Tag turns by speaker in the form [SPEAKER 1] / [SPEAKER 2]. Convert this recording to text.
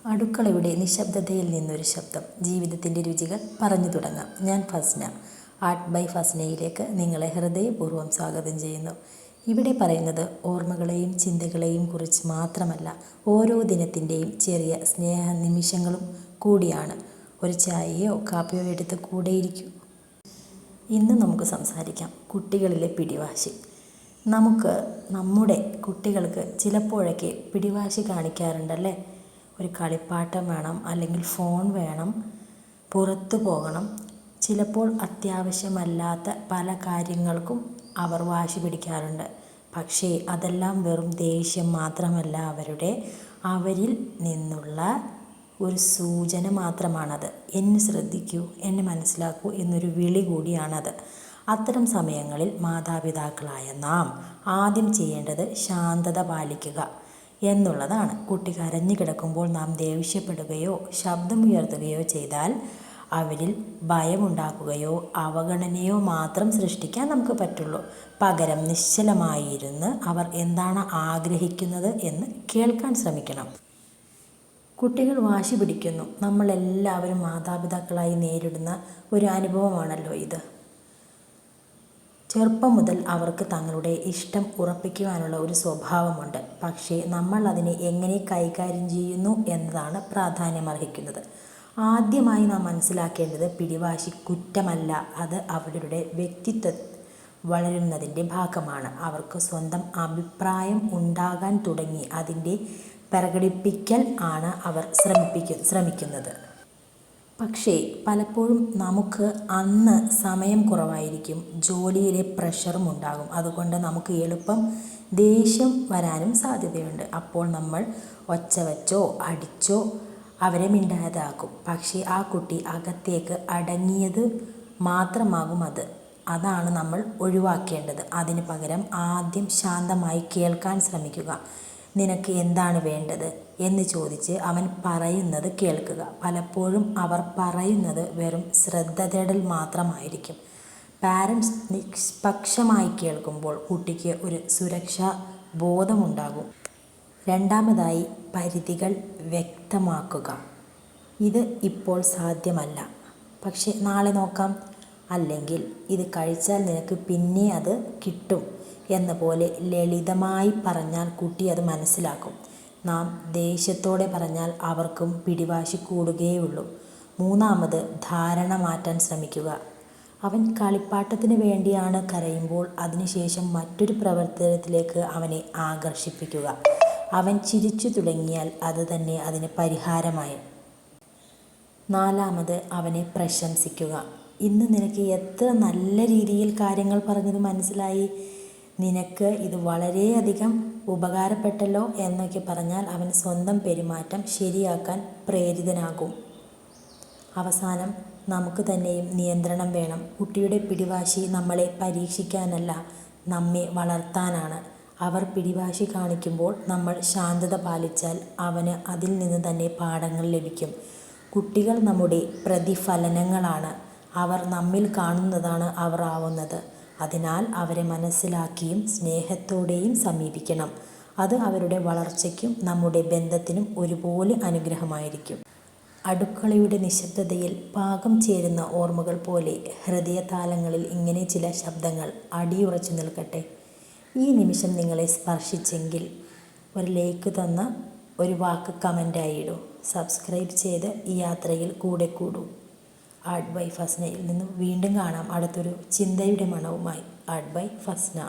[SPEAKER 1] അടുക്കളയുടെ നിശബ്ദതയിൽ നിന്നൊരു ശബ്ദം. ജീവിതത്തിൻ്റെ രുചികൾ പറഞ്ഞു തുടങ്ങാം. ഞാൻ ഫസ്ന. ആർട്ട് ബൈ ഫസ്നയിലേക്ക് നിങ്ങളെ ഹൃദയപൂർവ്വം സ്വാഗതം ചെയ്യുന്നു. ഇവിടെ പറയുന്നത് ഓർമ്മകളെയും ചിന്തകളെയും കുറിച്ച് മാത്രമല്ല, ഓരോ ദിനത്തിൻ്റെയും ചെറിയ സ്നേഹ നിമിഷങ്ങളും കൂടിയാണ്. ഒരു ചായയോ കാപ്പിയോ എടുത്ത് കൂടെയിരിക്കൂ. ഇന്ന് നമുക്ക് സംസാരിക്കാം കുട്ടികളിലെ പിടിവാശി. നമ്മുടെ കുട്ടികൾക്ക് ചിലപ്പോഴൊക്കെ പിടിവാശി കാണിക്കാറുണ്ടല്ലേ? ഒരു കളിപ്പാട്ടം വേണം, അല്ലെങ്കിൽ ഫോൺ വേണം, പുറത്തു പോകണം. ചിലപ്പോൾ അത്യാവശ്യമല്ലാത്ത പല കാര്യങ്ങൾക്കും അവർ വാശി പിടിക്കാറുണ്ട്. പക്ഷേ അതെല്ലാം വെറും ദേഷ്യം മാത്രമല്ല, അവരിൽ നിന്നുള്ള ഒരു സൂചന മാത്രമാണത്. എന്നെ ശ്രദ്ധിക്കൂ, എന്നെ മനസ്സിലാക്കൂ എന്നൊരു വിളി കൂടിയാണത്. അത്തരം സമയങ്ങളിൽ മാതാപിതാക്കളായ നാം ആദ്യം ചെയ്യേണ്ടത് ശാന്തത പാലിക്കുക എന്നുള്ളതാണ്. കുട്ടി കരഞ്ഞു കിടക്കുമ്പോൾ നാം ദേഷ്യപ്പെടുകയോ ശബ്ദമുയർത്തുകയോ ചെയ്താൽ അവരിൽ ഭയമുണ്ടാക്കുകയോ അവഗണനയോ മാത്രം സൃഷ്ടിക്കാൻ നമുക്ക് പറ്റുള്ളൂ. പകരം നിശ്ചലമായിരുന്ന് അവർ എന്താണ് ആഗ്രഹിക്കുന്നത് എന്ന് കേൾക്കാൻ ശ്രമിക്കണം. കുട്ടികൾ വാശി പിടിക്കുന്നു. നമ്മളെല്ലാവരും മാതാപിതാക്കളായി നേരിടുന്ന ഒരു അനുഭവമാണല്ലോ ഇത്. ചെറുപ്പം മുതൽ അവർക്ക് തങ്ങളുടെ ഇഷ്ടം ഉറപ്പിക്കുവാനുള്ള ഒരു സ്വഭാവമുണ്ട്. പക്ഷേ നമ്മൾ അതിനെ എങ്ങനെ കൈകാര്യം ചെയ്യുന്നു എന്നതാണ് പ്രാധാന്യമർഹിക്കുന്നത്. ആദ്യമായി നാം മനസ്സിലാക്കേണ്ടത് പിടിവാശി കുറ്റമല്ല, അത് അവരുടെ വ്യക്തിത്വം വളരുന്നതിൻ്റെ ഭാഗമാണ്. അവർക്ക് സ്വന്തം അഭിപ്രായം ഉണ്ടാകാൻ തുടങ്ങി അതിൻ്റെ പ്രകടിപ്പിക്കൽ ആണ് അവർ ശ്രമിക്കുന്നത്. പക്ഷേ പലപ്പോഴും നമുക്ക് അന്ന് സമയം കുറവായിരിക്കും, ജോലിയിലെ പ്രഷറും ഉണ്ടാകും. അതുകൊണ്ട് നമുക്ക് എളുപ്പം ദേഷ്യം വരാനും സാധ്യതയുണ്ട്. അപ്പോൾ നമ്മൾ ഒച്ച വച്ചോ അടിച്ചോ അവരെ മിണ്ടാതാക്കും. പക്ഷേ ആ കുട്ടി അകത്തേക്ക് അടങ്ങിയത് മാത്രമാകും അതാണ് നമ്മൾ ഒഴിവാക്കേണ്ടത്. അതിന് പകരം ആദ്യം ശാന്തമായി കേൾക്കാൻ ശ്രമിക്കുക. നിനക്ക് എന്താണ് വേണ്ടത് എന്ന് ചോദിച്ച് അവൻ പറയുന്നത് കേൾക്കുക. പലപ്പോഴും അവർ പറയുന്നത് വെറും ശ്രദ്ധ തേടൽ മാത്രമായിരിക്കും. പാരൻസ് നിഷ്പക്ഷമായി കേൾക്കുമ്പോൾ കുട്ടിക്ക് ഒരു സുരക്ഷാ ബോധമുണ്ടാകും. രണ്ടാമതായി, പരിധികൾ വ്യക്തമാക്കുക. ഇത് ഇപ്പോൾ സാധ്യമല്ല, പക്ഷെ നാളെ നോക്കാം, അല്ലെങ്കിൽ ഇത് കഴിച്ചാൽ നിനക്ക് പിന്നെ അത് കിട്ടും എന്ന പോലെ ലളിതമായി പറഞ്ഞാൽ കുട്ടി അത് മനസ്സിലാക്കും. നാം ദേഷ്യത്തോടെ പറഞ്ഞാൽ അവർക്കും പിടിവാശി കൂടുകയുള്ളൂ. മൂന്നാമത്, ധാരണ മാറ്റാൻ ശ്രമിക്കുക. അവൻ കളിപ്പാട്ടത്തിന് വേണ്ടിയാണ് കരയുമ്പോൾ അതിനുശേഷം മറ്റൊരു പ്രവർത്തനത്തിലേക്ക് അവനെ ആകർഷിപ്പിക്കുക. അവൻ ചിരിച്ചു തുടങ്ങിയാൽ അത് തന്നെ അതിന് പരിഹാരമായി. നാലാമത്, അവനെ പ്രശംസിക്കുക. ഇന്ന് നിനക്ക് എത്ര നല്ല രീതിയിൽ കാര്യങ്ങൾ പറഞ്ഞത് മനസ്സിലായി, നിനക്ക് ഇത് വളരെയധികം ഉപകാരപ്പെട്ടല്ലോ എന്നൊക്കെ പറഞ്ഞാൽ അവൻ സ്വന്തം പെരുമാറ്റം ശരിയാക്കാൻ പ്രേരിതനാകും. അവസാനം, നമുക്ക് തന്നെയും നിയന്ത്രണം വേണം. കുട്ടിയുടെ പിടിവാശി നമ്മളെ പരീക്ഷിക്കാനല്ല, നമ്മെ വളർത്താനാണ്. അവർ പിടിവാശി കാണിക്കുമ്പോൾ നമ്മൾ ശാന്തത പാലിച്ചാൽ അവന് അതിൽ നിന്ന് തന്നെ പാഠങ്ങൾ ലഭിക്കും. കുട്ടികൾ നമ്മുടെ പ്രതിഫലനങ്ങളാണ്. അവർ നമ്മിൽ കാണുന്നതാണ് അവർ ആവുന്നത്. അതിനാൽ അവരെ മനസ്സിലാക്കിയും സ്നേഹത്തോടെയും സമീപിക്കണം. അത് അവരുടെ വളർച്ചയ്ക്കും നമ്മുടെ ബന്ധത്തിനും ഒരുപോലെ അനുഗ്രഹമായിരിക്കും. അടുക്കളയുടെ നിശബ്ദതയിൽ പാകം ചേരുന്ന ഓർമ്മകൾ പോലെ ഹൃദയതാളങ്ങളിൽ ഇങ്ങനെ ചില ശബ്ദങ്ങൾ അടിയുറച്ചു നിൽക്കട്ടെ. ഈ നിമിഷം നിങ്ങളെ സ്പർശിച്ചെങ്കിൽ ഒരു ലൈക്ക് തന്ന ഒരു വാക്ക് കമൻ്റായി ഇടൂ. സബ്സ്ക്രൈബ് ചെയ്ത് ഈ യാത്രയിൽ കൂടെ കൂടൂ. ആർട്ട് ബൈ ഫസ്നയിൽ നിന്നും വീണ്ടും കാണാം അടുത്തൊരു ചിന്തയുടെ മണവുമായി. Art by Fasna.